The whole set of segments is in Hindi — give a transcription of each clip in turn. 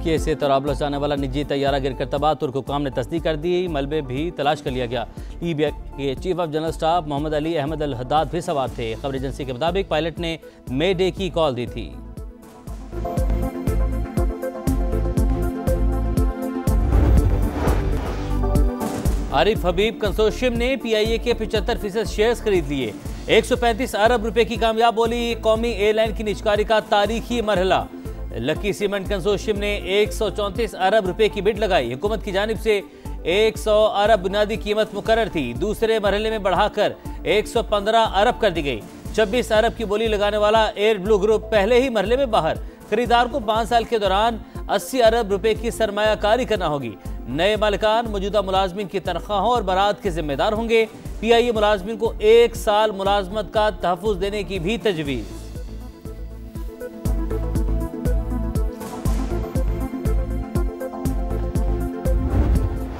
मक्के से तराबलस जाने वाला निजी तैयारा गिरकर तबाह, तुर्क हुकाम ने तस्दीक कर दी। मलबे भी तलाश कर लिया गया। लीबिया के chief of general staff Mohammed Ali Ahmed al Haddad भी सवार थे। खबर एजेंसी के मुताबिक पायलट ने मे डे की कॉल दी थी। आरिफ हबीब कंसोर्शियम ने PIA के 75% शेयर्स खरीद लिए। 135 अरब रुपए की कामयाब बोली। कौमी एयरलाइन की निजकारी का तारीखी मरहला। लकी सीमेंट कंसोर्शियम ने 134 अरब रुपए की बिड लगाई। हुकूमत की जानिब से 100 अरब बुनियादी कीमत मुकर्रर थी। दूसरे मरहले में बढ़ाकर 115 अरब कर दी गई। 26 अरब की बोली लगाने वाला एयर ब्लू ग्रुप पहले ही मरहले में बाहर। खरीदार को 5 साल के दौरान 80 अरब रुपए की सरमायाकारी करना होगी। नए मालिकान मौजूदा मुलाजमीन की तनख्वाहों और बरात के जिम्मेदार होंगे। PIA मुलाजमीन को 1 साल मुलाजमत का तहफ़्फ़ुज़ देने की भी तजवीज़।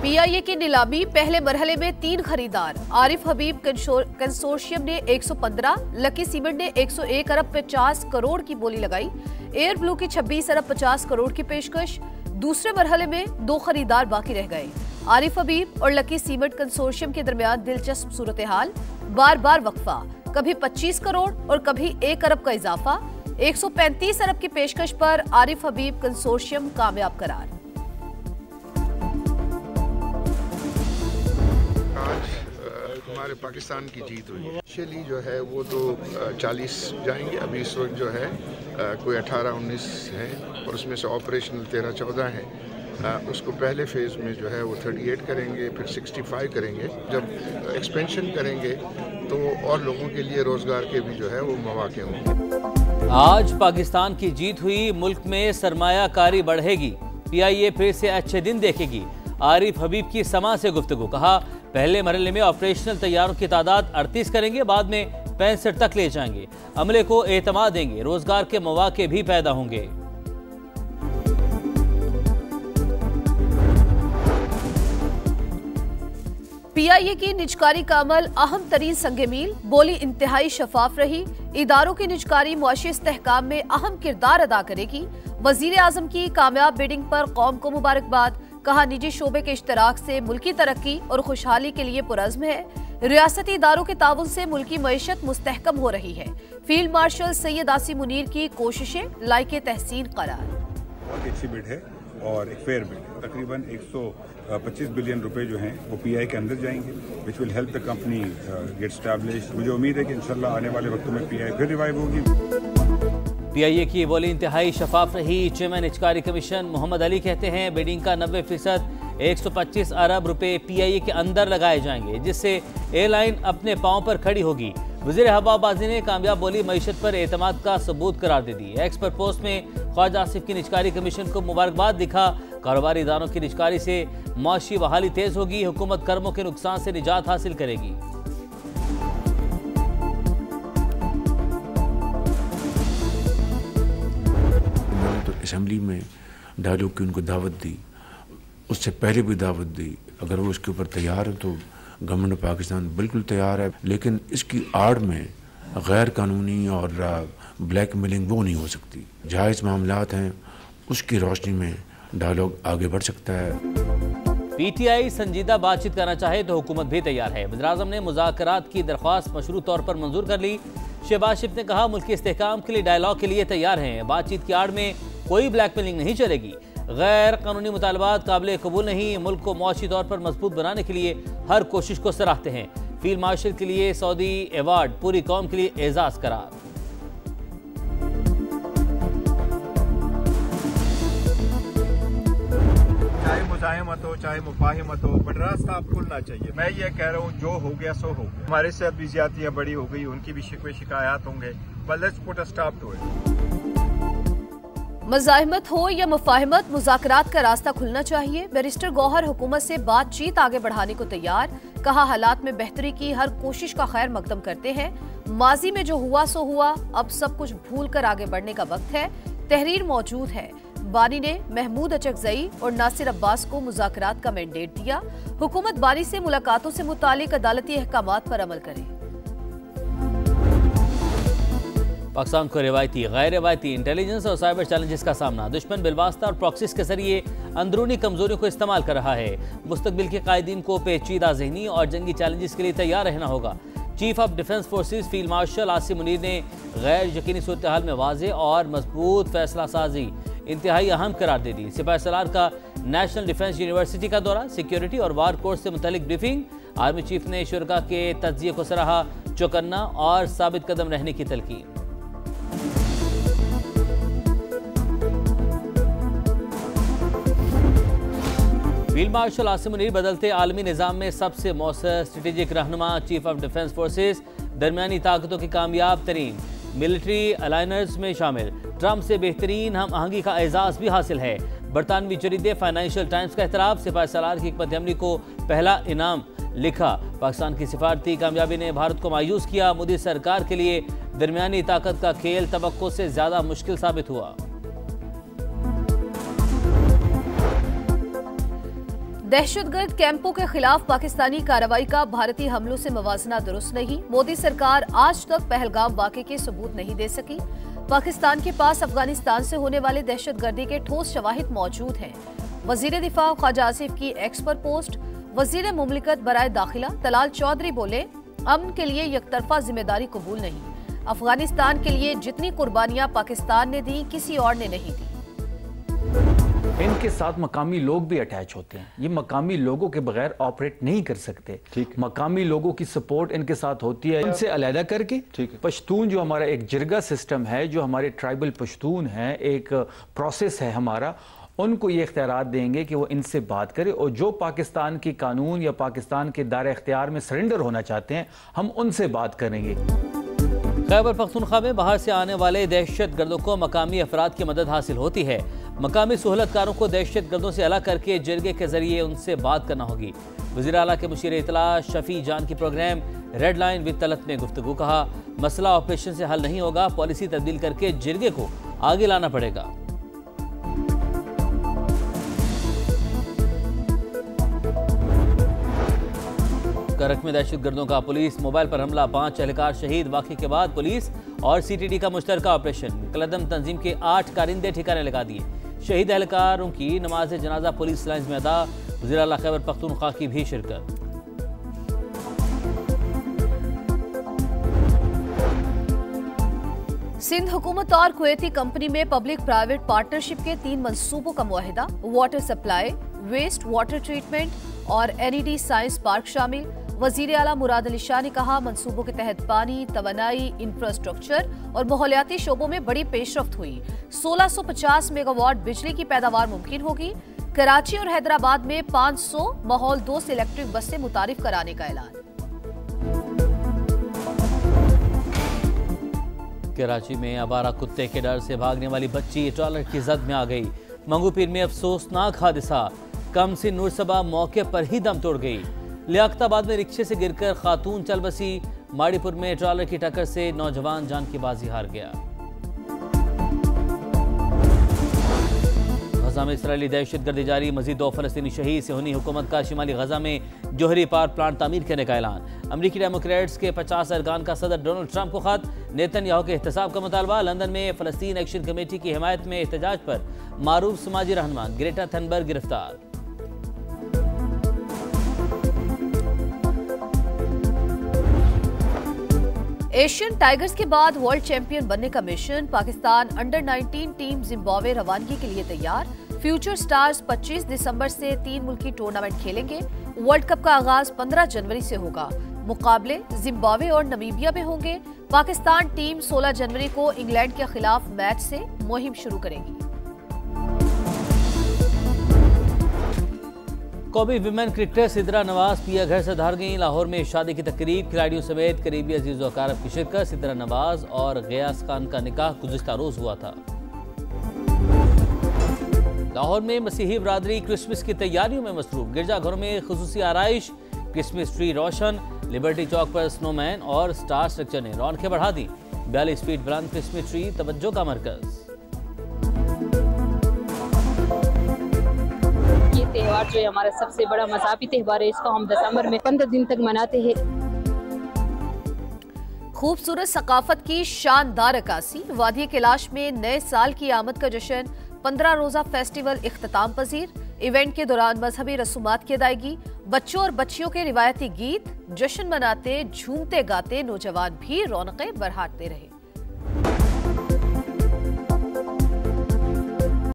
PIA की नीलामी पहले मरहले में 3 खरीदार। आरिफ हबीब कंसोर्शियम ने 115, लकी सीमेंट ने 101 अरब 50 करोड़ की बोली लगाई। एयर ब्लू की 26 अरब 50 करोड़ की पेशकश। दूसरे मरहले में 2 खरीदार बाकी रह गए। आरिफ हबीब और लकी सीमेंट कंसोर्शियम के दरमियान दिलचस्प सूरत हाल। बार बार वक्फा, कभी 25 करोड़ और कभी 1 अरब का इजाफा। 135 अरब की पेशकश पर आरिफ हबीब कंसोर्शियम कामयाब करार। हमारे पाकिस्तान की जीत हुई। इनिशियली जो है वो तो 40 जाएंगे। अभी इस वक्त जो है कोई 18-19 हैं और उसमें से ऑपरेशनल 13-14 हैं। उसको पहले फेज़ में जो है वो 38 करेंगे, फिर 65 करेंगे। जब एक्सपेंशन करेंगे तो और लोगों के लिए रोज़गार के भी जो है वो मौके होंगे। आज पाकिस्तान की जीत हुई। मुल्क में सरमायाकारी बढ़ेगी। PIA फिर से अच्छे दिन देखेगी। आरिफ हबीब की समा से गुफ्तगू। कहा पहले मरहले में ऑपरेशनल तैयारों की तादाद 38 करेंगे, बाद में 65 तक ले जाएंगे। अमले को एतमाद देंगे। रोजगार के मौके भी पैदा होंगे। PIA की निजकारी का अमल अहम तरीन संग-ए-मील। बोली इंतहाई शफाफ रही। इदारों की निजकारी मुआशी इस्तेहकाम में अहम किरदार अदा करेगी। वजीर आजम की कामयाब बिडिंग पर कौम को मुबारकबाद। कहा निजी शोबे के इश्तराक से मुल्की तरक्की और खुशहाली के लिए पुरज़्म है। रियासती इदारों के ताउन से मुल्की मईशत मुस्तहकम हो रही है। फील्ड मार्शल सैयद आसिम मुनीर की कोशिशें लायके तहसीन करार। बहुत अच्छी बिड है और एक फेयर बिड। तकरीबन 125 बिलियन रुपए जो हैं वो PIA के अंदर जाएंगे, which will help the company get established. मुझे उम्मीद है कि इंशाल्लाह आने वाले वक्तों में PIA फिर रिवाइव होगी। PIA की बोली इंतहाई शफाफ रही। चेयरमैन निजकारी कमीशन मोहम्मद अली कहते हैं बिडिंग का 90% 125 अरब रुपए PIA के अंदर लगाए जाएंगे, जिससे एयरलाइन अपने पांव पर खड़ी होगी। वज़ीर हवाबाजी ने कामयाब बोली मईशत पर एतमाद का सबूत करार दे दी। एक्स पर पोस्ट में ख्वाजा आसिफ की निजकारी कमीशन को मुबारकबाद दिखा। कारोबारी इदारों की निजकारी से मुआशी बहाली तेज होगी। हुकूमत कर्मों के नुकसान से निजात हासिल करेगी। असेंबली में डायलॉग की उनको दावत दी, उससे पहले भी दावत दी। अगर वो इसके ऊपर तैयार है तो गवर्नमेंट ऑफ पाकिस्तान बिल्कुल तैयार है, लेकिन इसकी आड़ में गैर कानूनी और ब्लैकमेलिंग वो नहीं हो सकती। जायज़ मामलात हैं, उसकी रोशनी में डायलॉग आगे बढ़ सकता है। PTI संजीदा बातचीत करना चाहे तो हुकूमत भी तैयार है। वज़ीर-ए-आज़म ने मुज़ाकरात की दरख्वास्त मशरूत तौर पर मंजूर कर ली। शहबाज शरीफ ने कहा मुल्क के इस्तेहकाम के लिए डायलॉग के लिए तैयार हैं। बातचीत की आड़ में कोई ब्लैकमेलिंग नहीं चलेगी। गैर कानूनी मुतालबात काबिल कबूल नहीं। मुल्क को मुआशी तौर पर मजबूत बनाने के लिए हर कोशिश को सराहते हैं। फील्ड मार्शल के लिए सऊदी अवार्ड पूरी कौम के लिए एजाज करार। चाहे मुज़ाहिमत हो चाहे मुफाहिमत हो, बट रास्ता अब खुलना चाहिए। मैं ये कह रहा हूँ जो हो गया सो हो गया। हमारे साथ भी ज्यादतियां बड़ी हो गई, उनकी भी शिकवे शिकायत होंगे। But let's put a stop to it. मज़ाहिमत हो या मुफाहिमत, मुज़ाकरात का रास्ता खुलना चाहिए। बैरिस्टर गौहर हुकूमत से बातचीत आगे बढ़ाने को तैयार। कहा हालात में बेहतरी की हर कोशिश का खैर मकदम करते हैं। माजी में जो हुआ सो हुआ, अब सब कुछ भूल कर आगे बढ़ने का वक्त है। तहरीर मौजूद है। बानी ने महमूद अचकजई और नासिर अब्बास को मुज़ाकरात का मैंडेट दिया। हुकूमत बानी से मुलाकातों से मुतालिक अदालती अहकामात पर अमल करे। पाकिस्तान को रिवायती, गैर रिवायती इंटेलिजेंस और साइबर चैलेंजेस का सामना। दुश्मन बिलवास्ता और प्रॉक्सिस के जरिए अंदरूनी कमजोरियों को इस्तेमाल कर रहा है। मुस्तकबिल के कायदीन को पेचीदा ज़हनी और जंगी चैलेंजेस के लिए तैयार रहना होगा। Chief of defence forces field marshal Asim Munir ने गैर यकीनी सूरत हाल में वाज़ेह और मजबूत फैसला साजी इंतहाई अहम करार दे दी। सिपाही सलार का नेशनल डिफेंस यूनिवर्सिटी का दौरा, सिक्योरिटी और वार कोर्स से मुतल्लिक ब्रीफिंग। आर्मी चीफ ने शुरका के तज्जिए को सराहा, चौकन्ना और साबित कदम रहने की तलकीन। फील्ड मार्शल आसिम मुनीर बदलते आलमी निज़ाम में सबसे मौसर स्ट्रेटेजिक रहनुमा, चीफ ऑफ डिफेंस फोर्सेज दरमियानी ताकतों की कामयाब तरीन मिलिट्री अलायंस में शामिल। ट्रंप से बेहतरीन हम आहंगी का एजाज़ भी हासिल है। बरतानवी जरीदे फाइनेंशियल टाइम्स का एतराफ़, सिपाही सलार की हिकमत अमली को पहला इनाम लिखा। पाकिस्तान की सिफारती कामयाबी ने भारत को मायूस किया। मोदी सरकार के लिए दरमियानी ताकत का खेल तवक्को से ज़्यादा मुश्किल साबित हुआ। दहशतगर्द कैंपों के खिलाफ पाकिस्तानी कार्रवाई का भारतीय हमलों से मवाजना दुरुस्त नहीं। मोदी सरकार आज तक पहलगाम वाक़े के सबूत नहीं दे सकी। पाकिस्तान के पास अफगानिस्तान से होने वाले दहशतगर्दी के ठोस शवाहिद मौजूद हैं। वजीर दिफा ख्वाजा आसिफ की एक्स पर पोस्ट। वजीर मुमलिकत बराए दाखिला तलाल चौधरी बोले, अमन के लिए यकतरफा जिम्मेदारी कबूल नहीं। अफगानिस्तान के लिए जितनी कुर्बानियां पाकिस्तान ने दी, किसी और ने नहीं दी। इनके साथ मकामी लोग भी अटैच होते हैं। ये मकामी लोगों के बगैर ऑपरेट नहीं कर सकते। ठीक, मकामी लोगों की सपोर्ट इनके साथ होती है। इनसे अलहदा करके पश्तून जो हमारा एक जिरगा सिस्टम है, जो हमारे ट्राइबल पश्तून है, एक प्रोसेस है हमारा, उनको ये इख्तियारात देंगे कि वो इनसे बात करे और जो पाकिस्तान की कानून या पाकिस्तान के दायरे इख्तियार में सरेंडर होना चाहते हैं, हम उनसे बात करेंगे। खैबर पख्तूनख्वा में बाहर से आने वाले दहशत गर्दों को मकामी अफराद की मदद हासिल होती है। मकामी सहूलतकारों को दहशत गर्दों से अलग करके जिरगे के जरिए उनसे बात करना होगी। वज़ीर आला के मुशीर इत्तला शफी जान की programme Red Line with Talat में गुफ्तगू, कहा मसला ऑपरेशन से हल नहीं होगा, पॉलिसी तब्दील करके जिरगे को आगे लाना पड़ेगा। करक में दहशत गर्दों का पुलिस मोबाइल पर हमला, 5 एहलकार शहीद। वाक़े के बाद पुलिस और CTD का मुश्तरका ऑपरेशन, कलदम तंजीम के 8 कारिंदे ठिकाने लगा दिए। शहीद एहलकारों की नमाज जनाजा पुलिस लाइन्स में अदा। वज़ीर आला खैबर पख्तूनख्वा की भी शिरकत। सिंध हुकूमत और कुवैती कंपनी में पब्लिक प्राइवेट पार्टनरशिप के 3 मंसूबों का मुआहिदा। Water supply, waste water treatment और NED साइंस पार्क शामिल। वजीर आला मुराद अली शाह ने कहा, मंसूबों के तहत पानी, तवानाई, इंफ्रास्ट्रक्चर और माहौलियाती शोबों में बड़ी पेशरफ्त हुई। 1650 मेगावाट बिजली की पैदावार मुमकिन होगी। कराची और हैदराबाद में 500 माहौल 2 से इलेक्ट्रिक बसें मुतारिफ कराने का ऐलान। कराची में आवारा कुत्ते के डर से भागने वाली बच्ची ट्रॉलर की जद में आ गई। मंगूपीर में अफसोसनाक हादसा, कमसिन नूरसबा मौके पर ही दम तोड़ गई। लियाकताबाद में रिक्शे से गिरकर खातून चल बसी। माड़ीपुर में ट्रॉलर की टक्कर से नौजवान जान की बाजी हार गया। गजा में इसराइली दहशतगर्दी जारी, मजीद 2 फलस्तीनी शहीद। सेहूनी हुकूमत का शिमाली गजा में जोहरी पावर प्लांट तामीर करने का ऐलान। अमरीकी डेमोक्रेट्स के 50 अरकान का सदर डोनाल्ड ट्रंप को खत। नेतन्याहू के एहतसाब का मुतालबा। लंदन में फलस्तीन एक्शन कमेटी की हिमायत में एहतजाज पर मारूफ समाजी रहनुमा ग्रेटा थनबर्ग गिरफ्तार। एशियन टाइगर्स के बाद वर्ल्ड चैंपियन बनने का mission. Pakistan under 19 team Zimbabwe रवानगी के लिए तैयार। फ्यूचर स्टार्स 25 दिसंबर से 3 मुल्की टूर्नामेंट खेलेंगे। वर्ल्ड कप का आगाज 15 जनवरी से होगा। मुकाबले जिम्बाब्वे और नमीबिया में होंगे। पाकिस्तान टीम 16 जनवरी को इंग्लैंड के खिलाफ मैच से मुहिम शुरू करेगी। कौमी विमेन क्रिकेटर सिद्रा नवाज पिया घर से धार गईं। लाहौर में शादी की तकरीब, खिलाड़ियों समेत करीबी अजीज व अकारब की शिरकत। सिद्रा नवाज और गयास खान का निकाह गुज़िश्ता रोज हुआ था। लाहौर में मसीही बरादरी क्रिसमस की तैयारियों में मसरूफ। गिरजाघरों में खुसूसी आराइश, क्रिसमस ट्री रोशन। लिबर्टी चौक पर स्नोमैन और स्टार स्ट्रक्चर ने रौनकें बढ़ा दी। 42 फीट बुलंद क्रिसमस ट्री तवज्जो का मरकज। ये त्यौहार जो है हमारा सबसे बड़ा मज़हबी त्यौहार है। इसको हम दिसंबर में 15 दिन तक मनाते हैं। खूबसूरत सकाफत की शानदार अक्कासी। वादी कैलाश में नए साल की आमद का जश्न 15 रोजा फेस्टिवल इख्तिताम पजीर। इवेंट के दौरान मजहबी रसूमात की अदायगी, बच्चों और बच्चियों के रिवायती गीत, जश्न मनाते झूमते गाते नौजवान भी रौनकें बढ़ाते रहे।